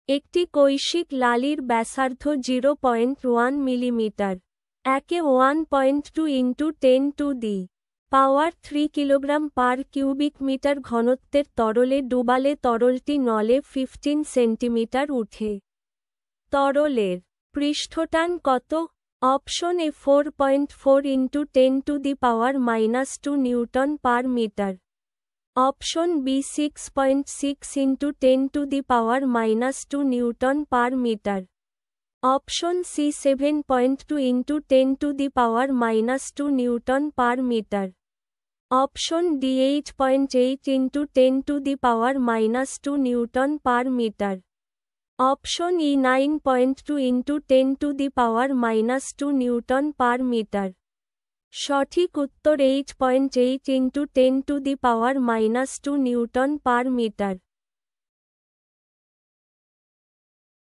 একটি কৈশিক লালির ব্যাসার্ধ 0.1 মিলিমিটার। একে 1.2 × 10⁻³ কিলোগ্রাম পার কিউবিক মিটার ঘনত্বের তরলে ডুবালে তরলটি নলে 15 সেন্টিমিটার উঠে। তরলের পৃষ্ঠটান কত? Option A 4.4 × 10⁻² newton per metre. Option B 6.6 × 10⁻² newton per metre. Option C 7.2 × 10⁻² newton per metre. Option D 8.8 × 10⁻² newton per metre. Option E 9.2 × 10⁻² newton per metre. সঠিক উত্তর 8.8 × 10⁻² newton per metre.